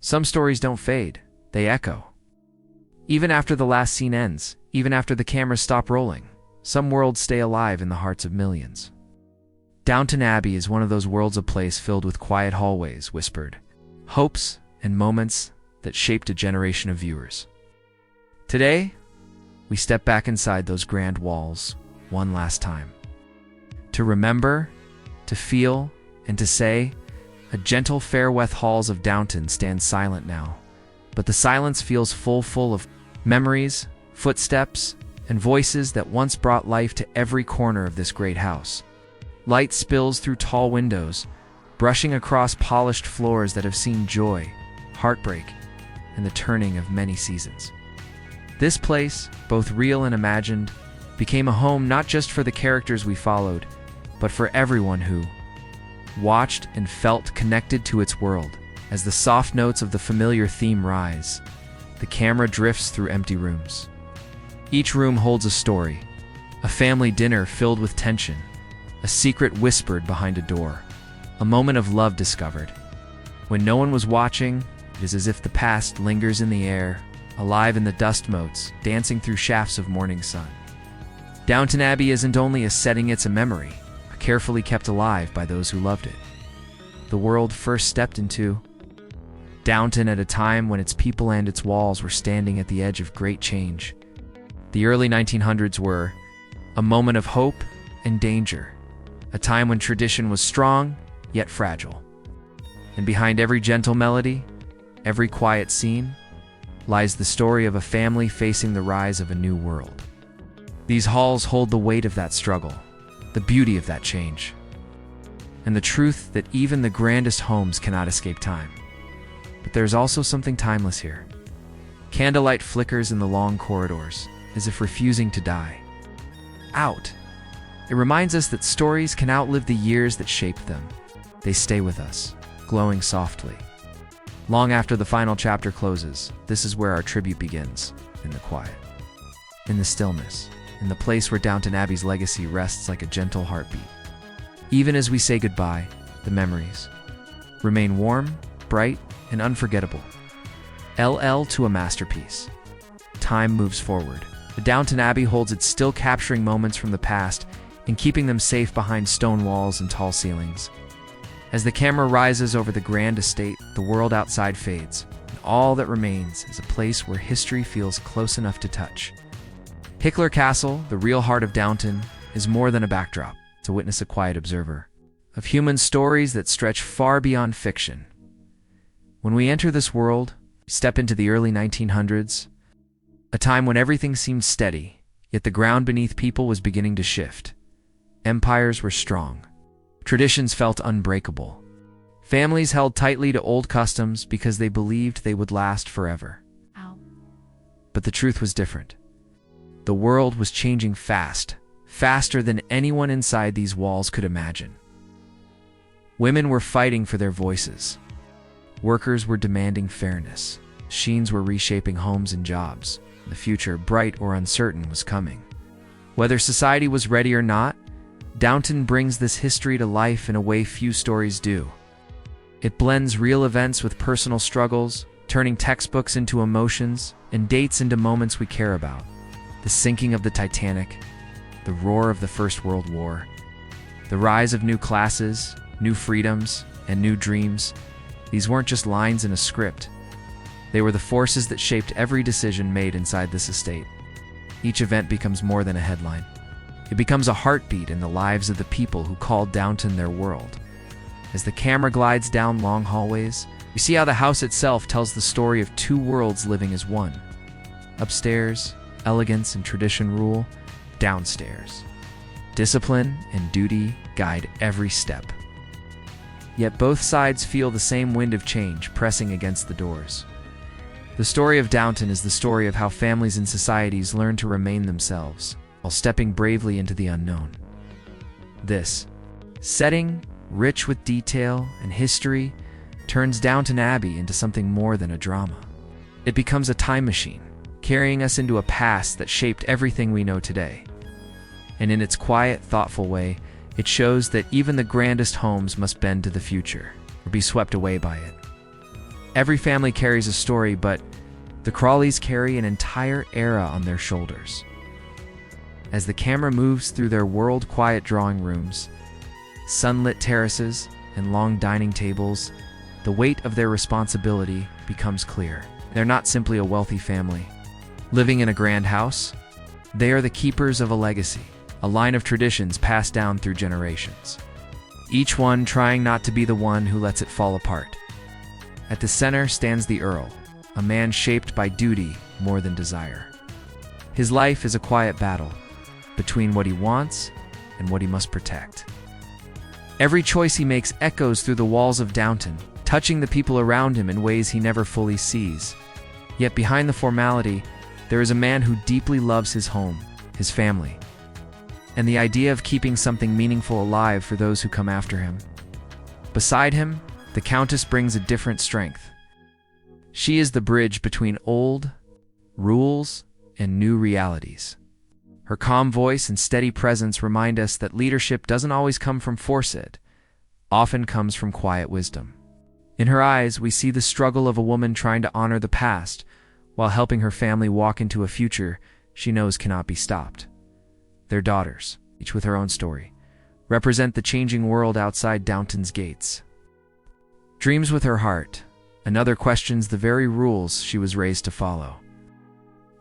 Some stories don't fade, they echo. Even after the last scene ends, even after the cameras stop rolling, some worlds stay alive in the hearts of millions. Downton Abbey is one of those worlds, a place filled with quiet hallways, whispered hopes, and moments that shaped a generation of viewers. Today, we step back inside those grand walls one last time. To remember, to feel, and to say, a gentle farewell. Halls of Downton stand silent now, but the silence feels full of memories, footsteps, and voices that once brought life to every corner of this great house. Light spills through tall windows, brushing across polished floors that have seen joy, heartbreak, and the turning of many seasons. This place, both real and imagined, became a home not just for the characters we followed, but for everyone who watched and felt connected to its world. As the soft notes of the familiar theme rise, the camera drifts through empty rooms. Each room holds a story, a family dinner filled with tension, a secret whispered behind a door, a moment of love discovered. When no one was watching, it is as if the past lingers in the air, alive in the dust motes, dancing through shafts of morning sun. Downton Abbey isn't only a setting, it's a memory, carefully kept alive by those who loved it. The world first stepped into Downton at a time when its people and its walls were standing at the edge of great change. The early 1900s were a moment of hope and danger, a time when tradition was strong yet fragile. And behind every gentle melody, every quiet scene, lies the story of a family facing the rise of a new world. These halls hold the weight of that struggle, the beauty of that change, and the truth that even the grandest homes cannot escape time. But there's also something timeless here. Candlelight flickers in the long corridors, as if refusing to die out. It reminds us that stories can outlive the years that shaped them. They stay with us, glowing softly. Long after the final chapter closes, this is where our tribute begins, in the quiet, in the stillness, in the place where Downton Abbey's legacy rests like a gentle heartbeat. Even as we say goodbye, the memories remain warm, bright, and unforgettable. LL to a masterpiece. Time moves forward. The Downton Abbey holds its still capturing moments from the past and keeping them safe behind stone walls and tall ceilings. As the camera rises over the grand estate, the world outside fades, and all that remains is a place where history feels close enough to touch. Highclere Castle, the real heart of Downton, is more than a backdrop. It's a witness, a quiet observer of human stories that stretch far beyond fiction. When we enter this world, we step into the early 1900s, a time when everything seemed steady, yet the ground beneath people was beginning to shift. Empires were strong. Traditions felt unbreakable. Families held tightly to old customs because they believed they would last forever. Ow. But the truth was different. The world was changing fast, faster than anyone inside these walls could imagine. Women were fighting for their voices. Workers were demanding fairness. Machines were reshaping homes and jobs. The future, bright or uncertain, was coming. Whether society was ready or not, Downton brings this history to life in a way few stories do. It blends real events with personal struggles, turning textbooks into emotions and dates into moments we care about. The sinking of the Titanic, the roar of the First World War, the rise of new classes, new freedoms, and new dreams. These weren't just lines in a script. They were the forces that shaped every decision made inside this estate. Each event becomes more than a headline. It becomes a heartbeat in the lives of the people who called Downton their world. As the camera glides down long hallways, we see how the house itself tells the story of two worlds living as one. Upstairs, elegance and tradition rule. Downstairs, discipline and duty guide every step. Yet both sides feel the same wind of change pressing against the doors. The story of Downton is the story of how families and societies learn to remain themselves while stepping bravely into the unknown. This setting, rich with detail and history, turns Downton Abbey into something more than a drama. It becomes a time machine, carrying us into a past that shaped everything we know today. And in its quiet, thoughtful way, it shows that even the grandest homes must bend to the future or be swept away by it. Every family carries a story, but the Crawleys carry an entire era on their shoulders. As the camera moves through their world-quiet drawing rooms, sunlit terraces, and long dining tables, the weight of their responsibility becomes clear. They're not simply a wealthy family living in a grand house. They are the keepers of a legacy, a line of traditions passed down through generations, each one trying not to be the one who lets it fall apart. At the center stands the Earl, a man shaped by duty more than desire. His life is a quiet battle between what he wants and what he must protect. Every choice he makes echoes through the walls of Downton, touching the people around him in ways he never fully sees. Yet behind the formality, there is a man who deeply loves his home, his family, and the idea of keeping something meaningful alive for those who come after him. Beside him, the Countess brings a different strength. She is the bridge between old rules and new realities. Her calm voice and steady presence remind us that leadership doesn't always come from force, it often comes from quiet wisdom. In her eyes, we see the struggle of a woman trying to honor the past while helping her family walk into a future she knows cannot be stopped. Their daughters, each with her own story, represent the changing world outside Downton's gates. Dreams with her heart, another questions the very rules she was raised to follow.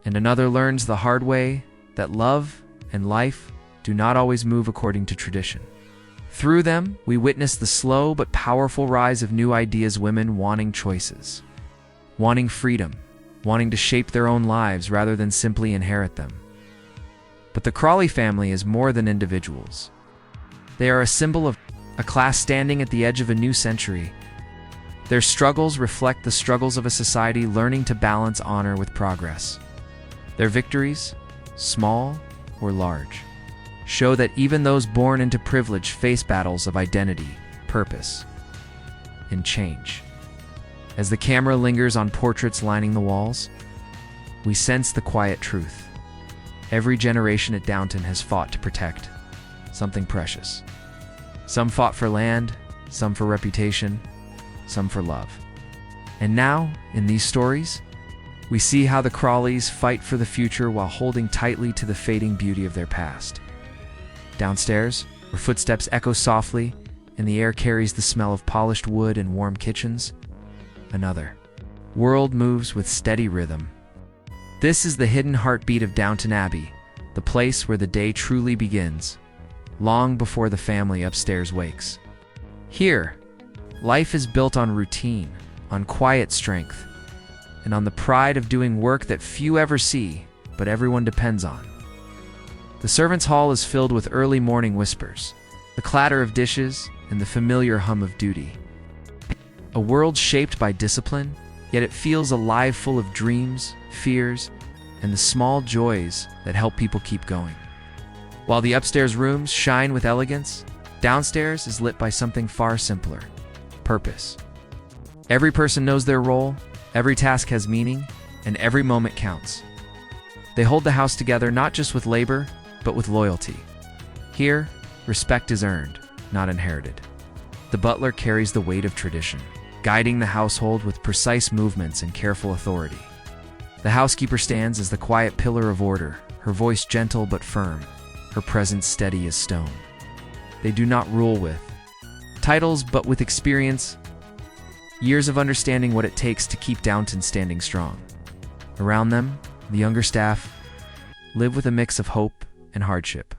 And another learns the hard way that love and life do not always move according to tradition. Through them, we witness the slow but powerful rise of new ideas, women wanting choices, wanting freedom, wanting to shape their own lives rather than simply inherit them. But the Crawley family is more than individuals. They are a symbol of a class standing at the edge of a new century. Their struggles reflect the struggles of a society learning to balance honor with progress. Their victories, small or large, show that even those born into privilege face battles of identity, purpose, and change. As the camera lingers on portraits lining the walls, we sense the quiet truth. Every generation at Downton has fought to protect something precious. Some fought for land, some for reputation, some for love. And now, in these stories, we see how the Crawleys fight for the future while holding tightly to the fading beauty of their past. Downstairs, where footsteps echo softly and the air carries the smell of polished wood and warm kitchens, another world moves with steady rhythm. This is the hidden heartbeat of Downton Abbey, the place where the day truly begins, long before the family upstairs wakes. Here, life is built on routine, on quiet strength, and on the pride of doing work that few ever see, but everyone depends on. The servants' hall is filled with early morning whispers, the clatter of dishes, and the familiar hum of duty. A world shaped by discipline, yet it feels alive, full of dreams, fears, and the small joys that help people keep going. While the upstairs rooms shine with elegance, downstairs is lit by something far simpler: purpose. Every person knows their role, every task has meaning, and every moment counts. They hold the house together not just with labor, but with loyalty. Here, respect is earned, not inherited. The butler carries the weight of tradition, guiding the household with precise movements and careful authority. The housekeeper stands as the quiet pillar of order, her voice gentle but firm, her presence steady as stone. They do not rule with titles, but with experience, years of understanding what it takes to keep Downton standing strong. Around them, the younger staff live with a mix of hope and hardship.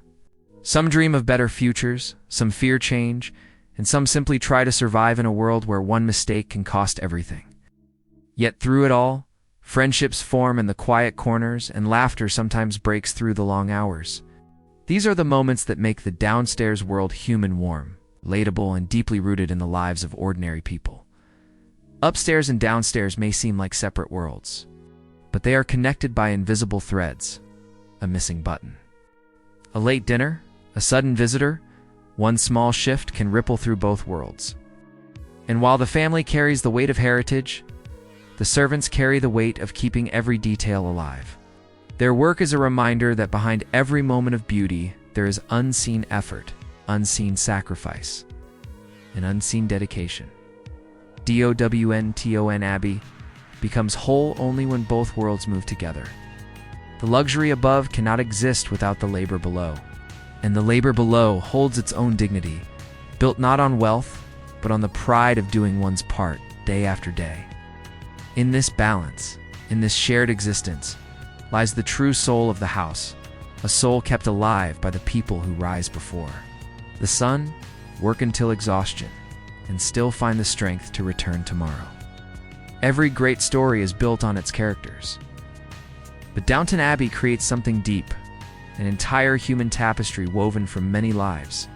Some dream of better futures, some fear change, and some simply try to survive in a world where one mistake can cost everything. Yet through it all, friendships form in the quiet corners, and laughter sometimes breaks through the long hours. These are the moments that make the downstairs world human, warm, relatable, and deeply rooted in the lives of ordinary people. Upstairs and downstairs may seem like separate worlds, but they are connected by invisible threads: a missing button, a late dinner, a sudden visitor. One small shift can ripple through both worlds. And while the family carries the weight of heritage, the servants carry the weight of keeping every detail alive. Their work is a reminder that behind every moment of beauty, there is unseen effort, unseen sacrifice, and unseen dedication. Downton Abbey, becomes whole only when both worlds move together. The luxury above cannot exist without the labor below, and the labor below holds its own dignity, built not on wealth, but on the pride of doing one's part day after day. In this balance, in this shared existence, lies the true soul of the house, a soul kept alive by the people who rise before. The sun, work until exhaustion, and still find the strength to return tomorrow. Every great story is built on its characters. But Downton Abbey creates something deep, an entire human tapestry woven from many lives,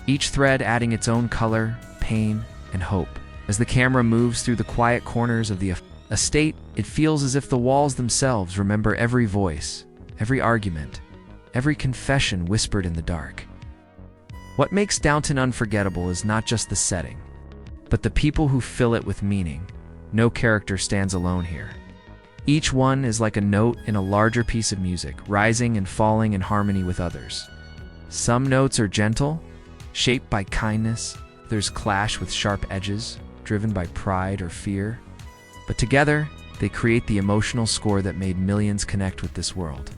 each thread adding its own color, pain, and hope. As the camera moves through the quiet corners of the estate, it feels as if the walls themselves remember every voice, every argument, every confession whispered in the dark. What makes Downton unforgettable is not just the setting, but the people who fill it with meaning. No character stands alone here. Each one is like a note in a larger piece of music, rising and falling in harmony with others. Some notes are gentle, shaped by kindness. Others clash with sharp edges, driven by pride or fear. But together, they create the emotional score that made millions connect with this world.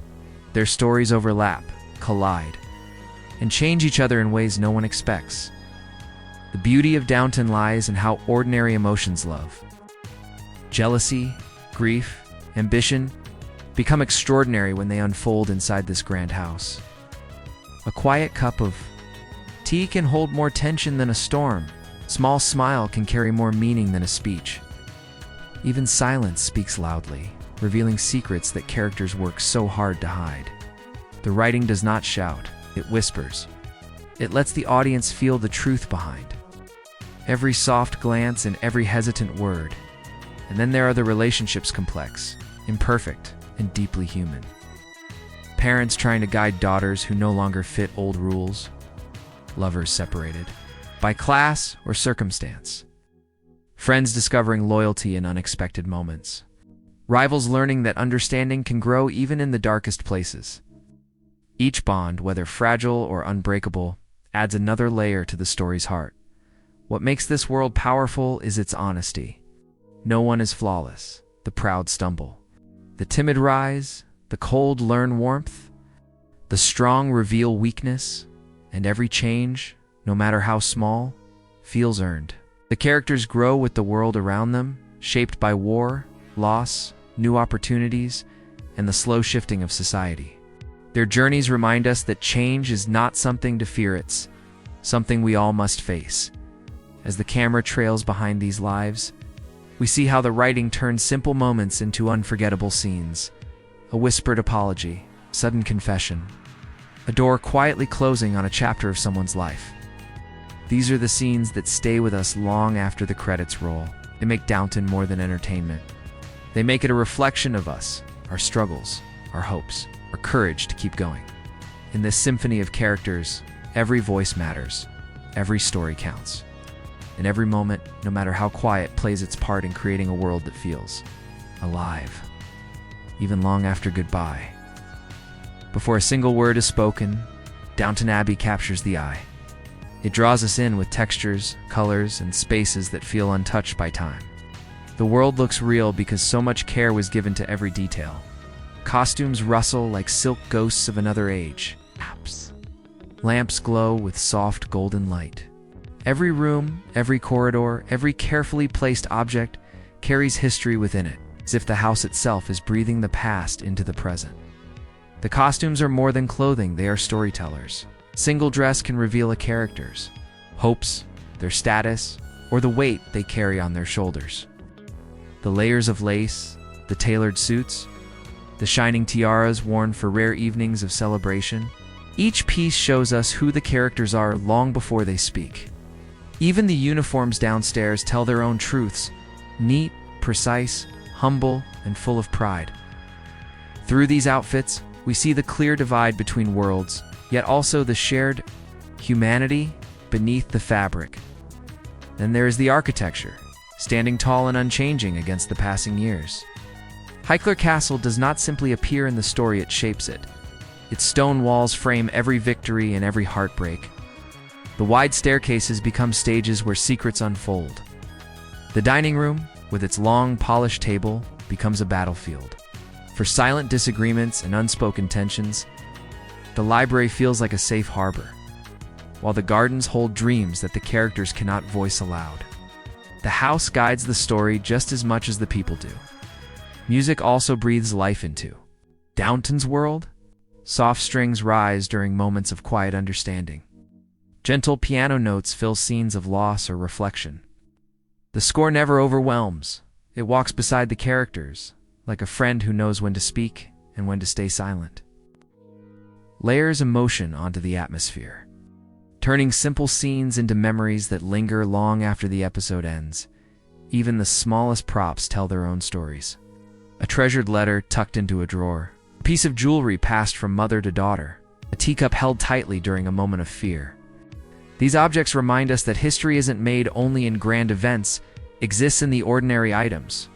Their stories overlap, collide, and change each other in ways no one expects. The beauty of Downton lies in how ordinary emotions, love, jealousy, grief, ambition, become extraordinary when they unfold inside this grand house. A quiet cup of tea can hold more tension than a storm. A small smile can carry more meaning than a speech. Even silence speaks loudly, revealing secrets that characters work so hard to hide. The writing does not shout, it whispers. It lets the audience feel the truth behind every soft glance and every hesitant word. And then there are the relationships, complex, imperfect, and deeply human. Parents trying to guide daughters who no longer fit old rules. Lovers separated by class or circumstance. Friends discovering loyalty in unexpected moments. Rivals learning that understanding can grow even in the darkest places. Each bond, whether fragile or unbreakable, adds another layer to the story's heart. What makes this world powerful is its honesty. No one is flawless. The proud stumble. The timid rise. The cold learn warmth. The strong reveal weakness. And every change, no matter how small, feels earned. The characters grow with the world around them, shaped by war, loss, new opportunities, and the slow shifting of society. Their journeys remind us that change is not something to fear, it's something we all must face. As the camera trails behind these lives, we see how the writing turns simple moments into unforgettable scenes. A whispered apology, sudden confession, a door quietly closing on a chapter of someone's life. These are the scenes that stay with us long after the credits roll. They make Downton more than entertainment. They make it a reflection of us, our struggles, our hopes, our courage to keep going. In this symphony of characters, every voice matters, every story counts. And every moment, no matter how quiet, plays its part in creating a world that feels alive, even long after goodbye. Before a single word is spoken, Downton Abbey captures the eye. It draws us in with textures, colors, and spaces that feel untouched by time. The world looks real because so much care was given to every detail. Costumes rustle like silk ghosts of another age. Lamps glow with soft golden light. Every room, every corridor, every carefully placed object carries history within it, as if the house itself is breathing the past into the present. The costumes are more than clothing, they are storytellers. Single dress can reveal a character's hopes, their status, or the weight they carry on their shoulders. The layers of lace, the tailored suits, the shining tiaras worn for rare evenings of celebration. Each piece shows us who the characters are long before they speak. Even the uniforms downstairs tell their own truths, neat, precise, humble, and full of pride. Through these outfits, we see the clear divide between worlds, yet also the shared humanity beneath the fabric. Then there is the architecture, standing tall and unchanging against the passing years. Highclere Castle does not simply appear in the story, it shapes it. Its stone walls frame every victory and every heartbreak. The wide staircases become stages where secrets unfold. The dining room, with its long, polished table, becomes a battlefield. For silent disagreements and unspoken tensions, the library feels like a safe harbor, while the gardens hold dreams that the characters cannot voice aloud. The house guides the story just as much as the people do. Music also breathes life into Downton's world. Soft strings rise during moments of quiet understanding. Gentle piano notes fill scenes of loss or reflection. The score never overwhelms. It walks beside the characters, like a friend who knows when to speak and when to stay silent. Layers emotion onto the atmosphere, turning simple scenes into memories that linger long after the episode ends. Even the smallest props tell their own stories. A treasured letter tucked into a drawer, a piece of jewelry passed from mother to daughter, a teacup held tightly during a moment of fear. These objects remind us that history isn't made only in grand events, it exists in the ordinary items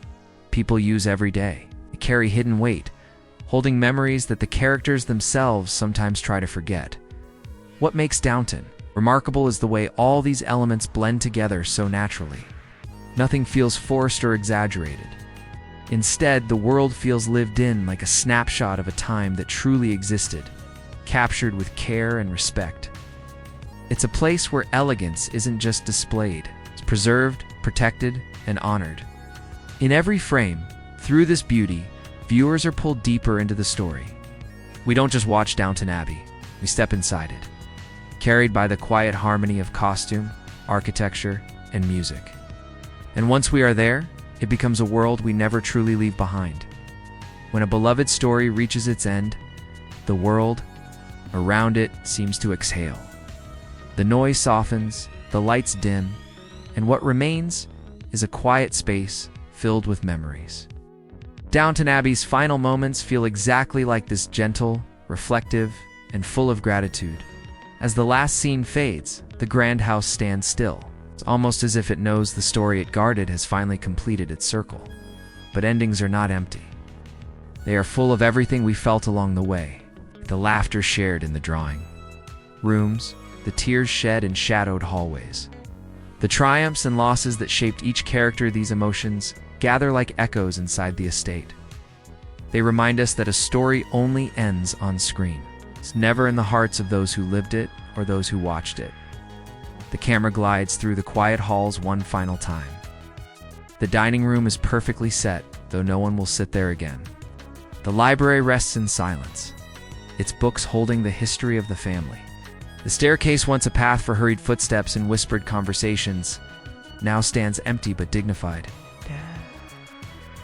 people use every day. They carry hidden weight, holding memories that the characters themselves sometimes try to forget. What makes Downton remarkable is the way all these elements blend together so naturally. Nothing feels forced or exaggerated. Instead, the world feels lived in, like a snapshot of a time that truly existed, captured with care and respect. It's a place where elegance isn't just displayed, it's preserved, protected, and honored. In every frame, through this beauty, viewers are pulled deeper into the story. We don't just watch Downton Abbey, we step inside it, carried by the quiet harmony of costume, architecture, and music. And once we are there, it becomes a world we never truly leave behind. When a beloved story reaches its end, the world around it seems to exhale. The noise softens, the lights dim, and what remains is a quiet space filled with memories. Downton Abbey's final moments feel exactly like this, gentle, reflective, and full of gratitude. As the last scene fades, the grand house stands still. It's almost as if it knows the story it guarded has finally completed its circle. But endings are not empty. They are full of everything we felt along the way. The laughter shared in the drawing rooms, the tears shed in shadowed hallways. The triumphs and losses that shaped each character, these emotions gather like echoes inside the estate. They remind us that a story only ends on screen. It's never in the hearts of those who lived it or those who watched it. The camera glides through the quiet halls one final time. The dining room is perfectly set, though no one will sit there again. The library rests in silence, its books holding the history of the family. The staircase, once a path for hurried footsteps and whispered conversations, now stands empty but dignified.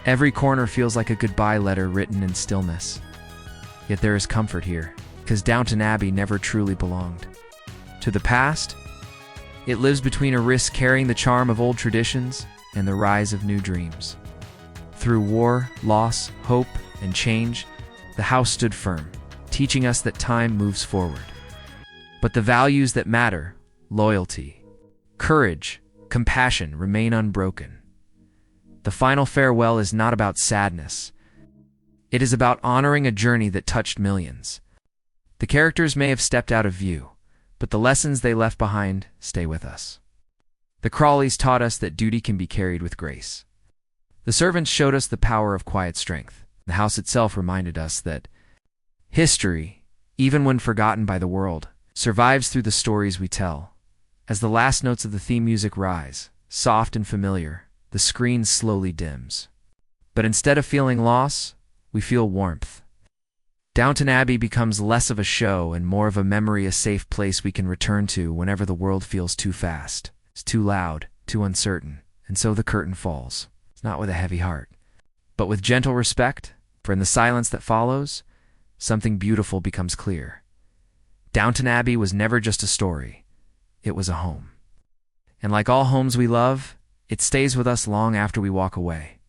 Every corner feels like a goodbye letter written in stillness. Yet there is comfort here, because Downton Abbey never truly belonged to the past. It lives between a risk carrying the charm of old traditions and the rise of new dreams. Through war, loss, hope, and change, the house stood firm, teaching us that time moves forward. But the values that matter, loyalty, courage, compassion, remain unbroken. The final farewell is not about sadness. It is about honoring a journey that touched millions. The characters may have stepped out of view, but the lessons they left behind stay with us. The Crawleys taught us that duty can be carried with grace. The servants showed us the power of quiet strength. The house itself reminded us that history, even when forgotten by the world, survives through the stories we tell. As the last notes of the theme music rise, soft and familiar, the screen slowly dims. But instead of feeling loss, we feel warmth. Downton Abbey becomes less of a show and more of a memory, a safe place we can return to whenever the world feels too fast, it's too loud, too uncertain, and so the curtain falls. It's not with a heavy heart, but with gentle respect, for in the silence that follows, something beautiful becomes clear. Downton Abbey was never just a story, it was a home. And like all homes we love, it stays with us long after we walk away.